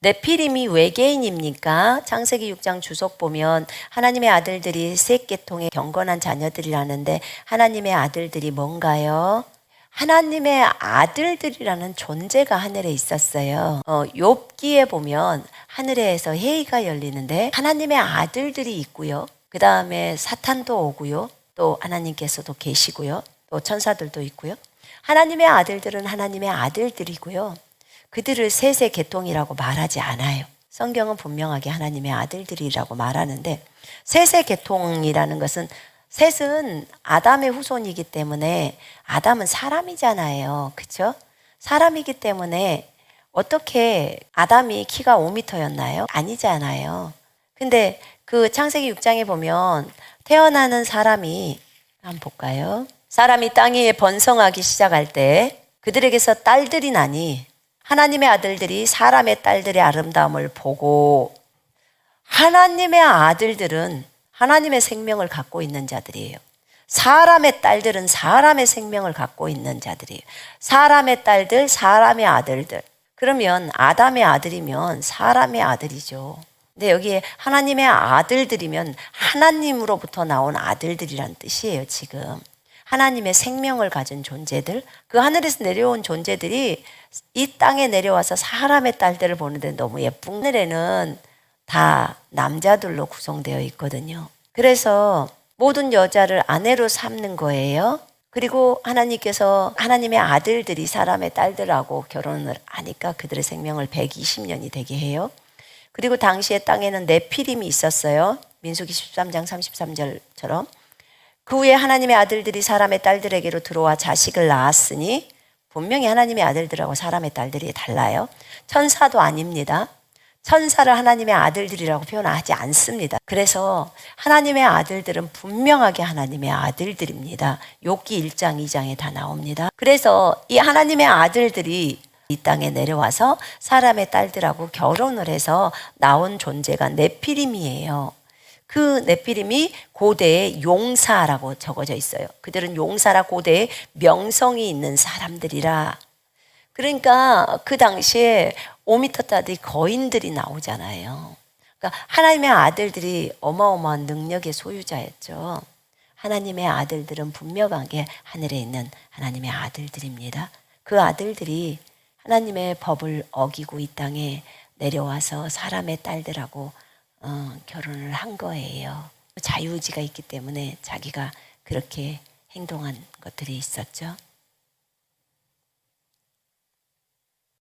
네피림이 외계인입니까? 창세기 6장 주석 보면 하나님의 아들들이 셋 계통의 경건한 자녀들이라는데 하나님의 아들들이 뭔가요? 하나님의 아들들이라는 존재가 하늘에 있었어요. 욥기에 보면 하늘에서 회의가 열리는데 하나님의 아들들이 있고요. 그 다음에 사탄도 오고요. 또 하나님께서도 계시고요. 또 천사들도 있고요. 하나님의 아들들은 하나님의 아들들이고요. 그들을 셋의 계통이라고 말하지 않아요. 성경은 분명하게 하나님의 아들들이라고 말하는데 셋의 계통이라는 것은 셋은 아담의 후손이기 때문에 아담은 사람이잖아요. 그렇죠? 사람이기 때문에 어떻게 아담이 키가 5m였나요? 아니잖아요. 근데 그 창세기 6장에 보면 태어나는 사람이 한번 볼까요? 사람이 땅 위에 번성하기 시작할 때 그들에게서 딸들이 나니 하나님의 아들들이 사람의 딸들의 아름다움을 보고 하나님의 아들들은 하나님의 생명을 갖고 있는 자들이에요. 사람의 딸들은 사람의 생명을 갖고 있는 자들이에요. 사람의 딸들, 사람의 아들들. 그러면 아담의 아들이면 사람의 아들이죠. 근데 여기에 하나님의 아들들이면 하나님으로부터 나온 아들들이란 뜻이에요, 지금. 하나님의 생명을 가진 존재들, 그 하늘에서 내려온 존재들이 이 땅에 내려와서 사람의 딸들을 보는데 너무 예쁜. 하늘에는 다 남자들로 구성되어 있거든요. 그래서 모든 여자를 아내로 삼는 거예요. 그리고 하나님께서 하나님의 아들들이 사람의 딸들하고 결혼을 하니까 그들의 생명을 120년이 되게 해요. 그리고 당시에 땅에는 네피림이 있었어요. 민수기 13장 33절처럼. 그 후에 하나님의 아들들이 사람의 딸들에게로 들어와 자식을 낳았으니 분명히 하나님의 아들들하고 사람의 딸들이 달라요. 천사도 아닙니다. 천사를 하나님의 아들들이라고 표현하지 않습니다. 그래서 하나님의 아들들은 분명하게 하나님의 아들들입니다. 욥기 1장 2장에 다 나옵니다. 그래서 이 하나님의 아들들이 이 땅에 내려와서 사람의 딸들하고 결혼을 해서 나온 존재가 네피림이에요. 그 네피림이 고대의 용사라고 적어져 있어요. 그들은 용사라 고대의 명성이 있는 사람들이라. 그러니까 그 당시에 5m짜리 거인들이 나오잖아요. 그러니까 하나님의 아들들이 어마어마한 능력의 소유자였죠. 하나님의 아들들은 분명하게 하늘에 있는 하나님의 아들들입니다. 그 아들들이 하나님의 법을 어기고 이 땅에 내려와서 사람의 딸들하고 결혼을 한 거예요. 자유의지가 있기 때문에 자기가 그렇게 행동한 것들이 있었죠.